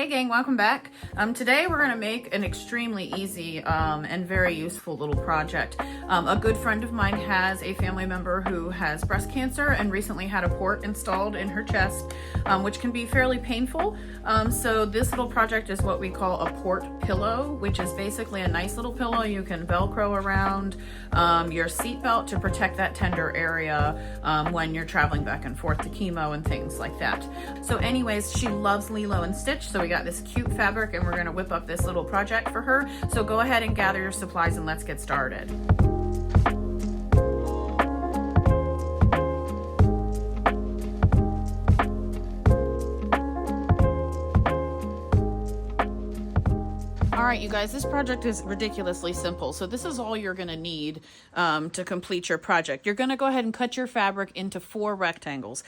Hey gang, welcome back. Today we're going to make an extremely easy and very useful little project. A good friend of mine has a family member who has breast cancer and recently had a port installed in her chest, which can be fairly painful. So this little project is what we call a port pillow, which is basically a nice little pillow you can velcro around your seatbelt to protect that tender area when you're traveling back and forth to chemo and things like that. So anyways, she loves Lilo and Stitch, so we got this cute fabric and we're gonna whip up this little project for her. So go ahead and gather your supplies and let's get started. All right, you guys, this project is ridiculously simple. So this is all you're gonna need to complete your project. You're gonna go ahead and cut your fabric into 4 rectangles.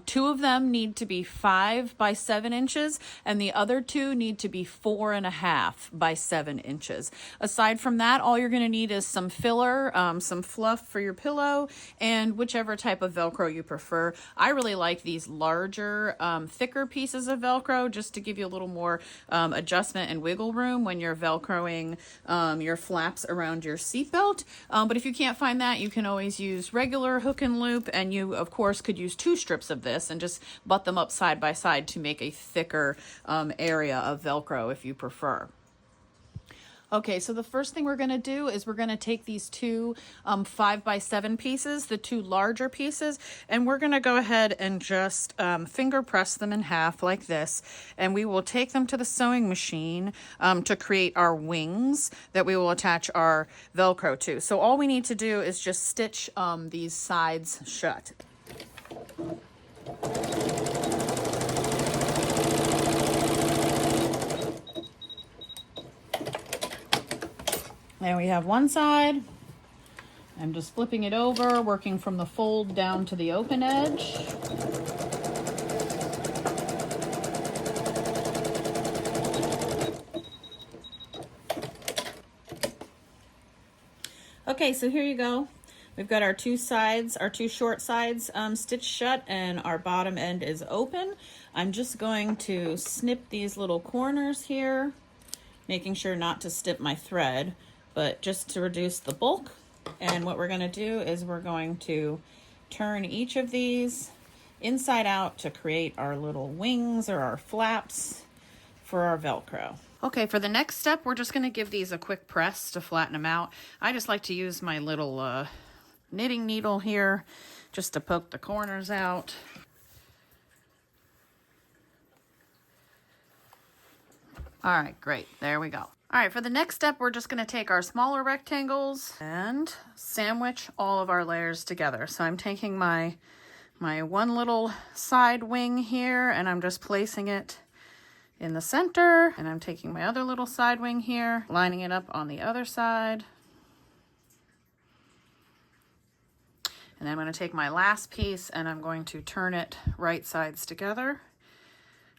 2 of them need to be 5 by 7 inches, and the other 2 need to be 4.5 by 7 inches. Aside from that, all you're gonna need is some filler, some fluff for your pillow, and whichever type of Velcro you prefer. I really like these larger, thicker pieces of Velcro just to give you a little more adjustment and wiggle room when you're velcroing your flaps around your seatbelt. But if you can't find that, you can always use regular hook and loop, and you of course could use 2 strips of this and just butt them up side by side to make a thicker area of Velcro if you prefer. Okay, so the first thing we're gonna do is we're gonna take these 2 5 by 7 pieces, the 2 larger pieces, and we're gonna go ahead and just finger press them in half like this, and we will take them to the sewing machine to create our wings that we will attach our Velcro to. So all we need to do is just stitch these sides shut. There we have one side. I'm just flipping it over, working from the fold down to the open edge. Okay, so here you go. We've got our 2 sides, our 2 short sides stitched shut, and our bottom end is open. I'm just going to snip these little corners here, making sure not to snip my thread, but just to reduce the bulk. And what we're going to do is we're going to turn each of these inside out to create our little wings or our flaps for our Velcro. Okay, for the next step, we're just going to give these a quick press to flatten them out. I just like to use my little knitting needle here just to poke the corners out. All right, great. There we go. All right, for the next step, we're just going to take our smaller rectangles and sandwich all of our layers together. So I'm taking my one little side wing here, and I'm just placing it in the center. And I'm taking my other little side wing here, lining it up on the other side. And then I'm going to take my last piece, and I'm going to turn it right sides together,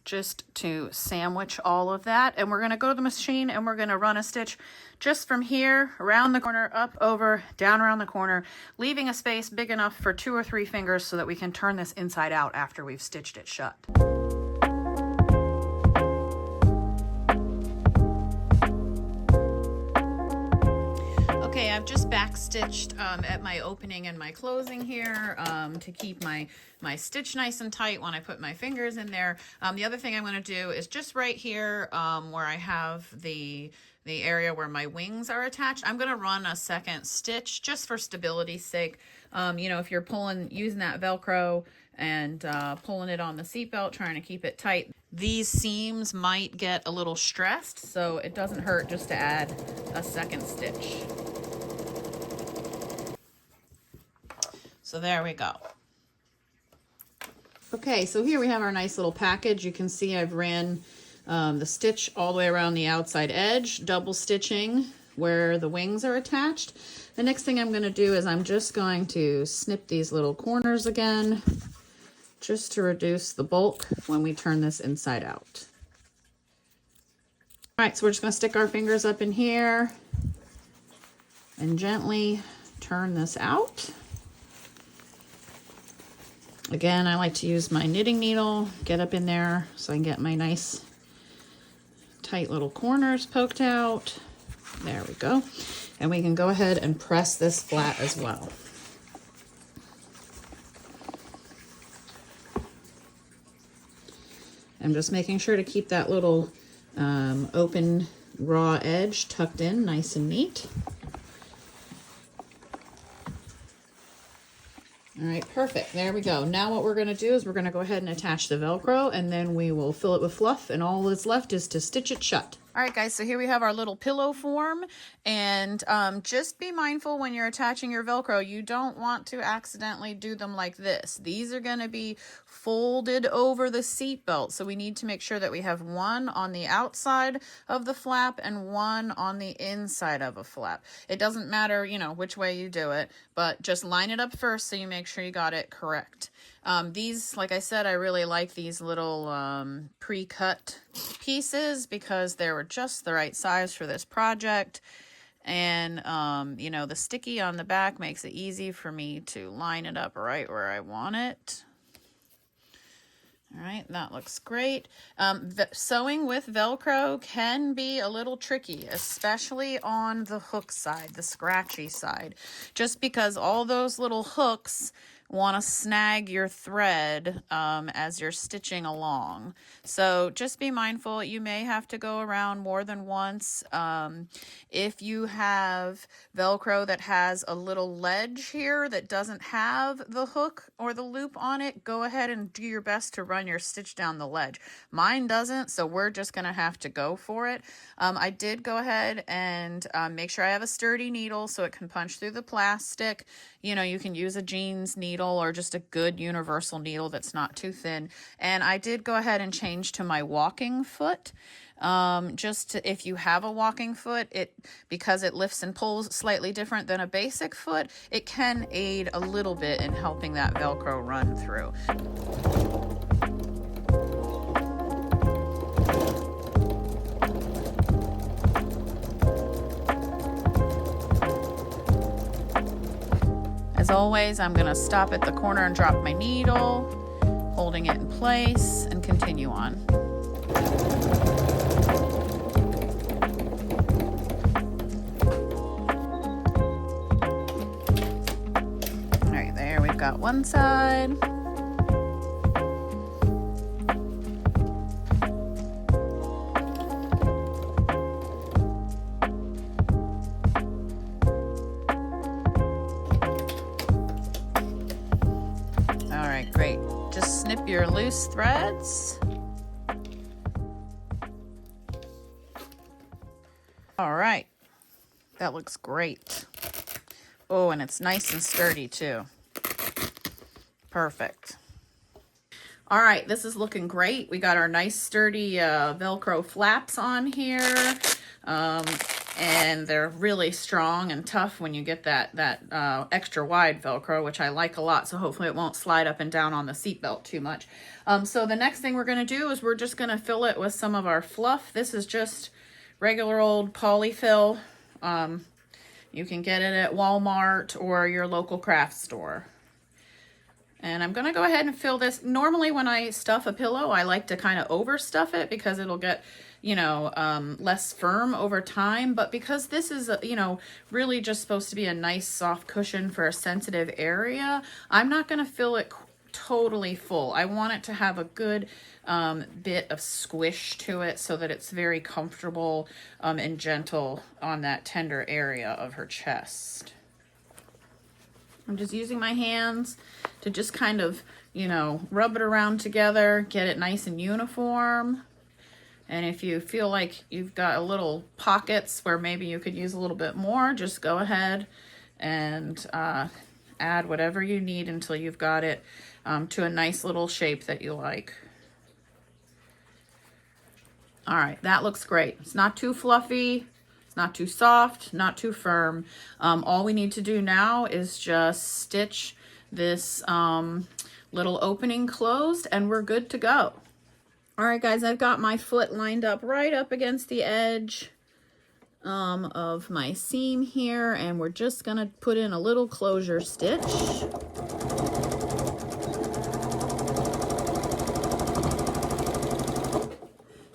just to sandwich all of that. And we're going to go to the machine and we're going to run a stitch just from here around the corner, up, over, down around the corner, leaving a space big enough for 2 or 3 fingers so that we can turn this inside out after we've stitched it shut. Okay, I've just backstitched at my opening and my closing here to keep my stitch nice and tight when I put my fingers in there. The other thing I'm going to do is just right here where I have the area where my wings are attached, I'm going to run a second stitch just for stability's sake. You know, if you're using that Velcro and pulling it on the seatbelt, trying to keep it tight, these seams might get a little stressed, so it doesn't hurt just to add a second stitch. So there we go. Okay, so here we have our nice little package. You can see I've ran the stitch all the way around the outside edge, double stitching where the wings are attached. The next thing I'm going to do is I'm just going to snip these little corners again, just to reduce the bulk when we turn this inside out. All right, so we're just going to stick our fingers up in here and gently turn this out. Again, I like to use my knitting needle, get up in there so I can get my nice tight little corners poked out. There we go. And we can go ahead and press this flat as well. I'm just making sure to keep that little open raw edge tucked in nice and neat. All right, perfect. There we go. Now what we're going to do is we're going to go ahead and attach the Velcro, and then we will fill it with fluff, and all that's left is to stitch it shut. All right, guys, so here we have our little pillow form, and just be mindful when you're attaching your Velcro, you don't want to accidentally do them like this. These are going to be folded over the seat belt, so we need to make sure that we have one on the outside of the flap and one on the inside of a flap. It doesn't matter, you know, which way you do it, but just line it up first so you make sure you got it correct. These, like I said, I really like these little pre-cut pieces because they were just the right size for this project. And, you know, the sticky on the back makes it easy for me to line it up right where I want it. All right, that looks great. Sewing with Velcro can be a little tricky, especially on the hook side, the scratchy side, just because all those little hooks want to snag your thread as you're stitching along. So just be mindful. You may have to go around more than once. If you have Velcro that has a little ledge here that doesn't have the hook or the loop on it, go ahead and do your best to run your stitch down the ledge. Mine doesn't, so we're just going to have to go for it. I did go ahead and make sure I have a sturdy needle so it can punch through the plastic. You know, you can use a jeans needle or just a good universal needle that's not too thin. And I did go ahead and change to my walking foot. If you have a walking foot, because it lifts and pulls slightly different than a basic foot, it can aid a little bit in helping that Velcro run through. As always, I'm going to stop at the corner and drop my needle, holding it in place, and continue on. All right, there we've got one side. Great. Just snip your loose threads. All right. That looks great. Oh, and it's nice and sturdy too. Perfect. All right, this is looking great. We got our nice sturdy Velcro flaps on here. And they're really strong and tough when you get that extra wide Velcro, which I like a lot. So hopefully it won't slide up and down on the seatbelt too much. So the next thing we're going to do is we're just going to fill it with some of our fluff. This is just regular old polyfill. You can get it at Walmart or your local craft store. And I'm going to go ahead and fill this. Normally when I stuff a pillow, I like to kind of overstuff it because it'll get, you know, less firm over time. But because this is, you know, really just supposed to be a nice soft cushion for a sensitive area, I'm not going to fill it totally full. I want it to have a good bit of squish to it so that it's very comfortable and gentle on that tender area of her chest. I'm just using my hands to just kind of, you know, rub it around together, get it nice and uniform. And if you feel like you've got a little pockets where maybe you could use a little bit more, just go ahead and add whatever you need until you've got it to a nice little shape that you like. All right, that looks great. It's not too fluffy. Not too soft, not too firm. All we need to do now is just stitch this little opening closed and we're good to go. All right, guys, I've got my foot lined up right up against the edge of my seam here, and we're just gonna put in a little closure stitch.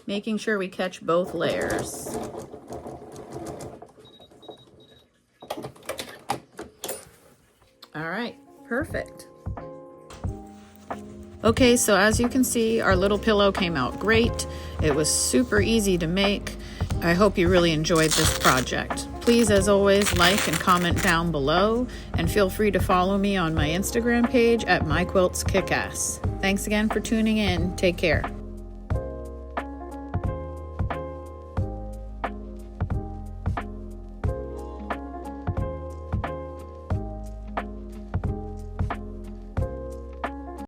making sure we catch both layers. All right, perfect. Okay, so as you can see, our little pillow came out great. It was super easy to make. I hope you really enjoyed this project. Please, as always, like and comment down below, and feel free to follow me on my Instagram page at myquiltskickass. Thanks again for tuning in. Take care.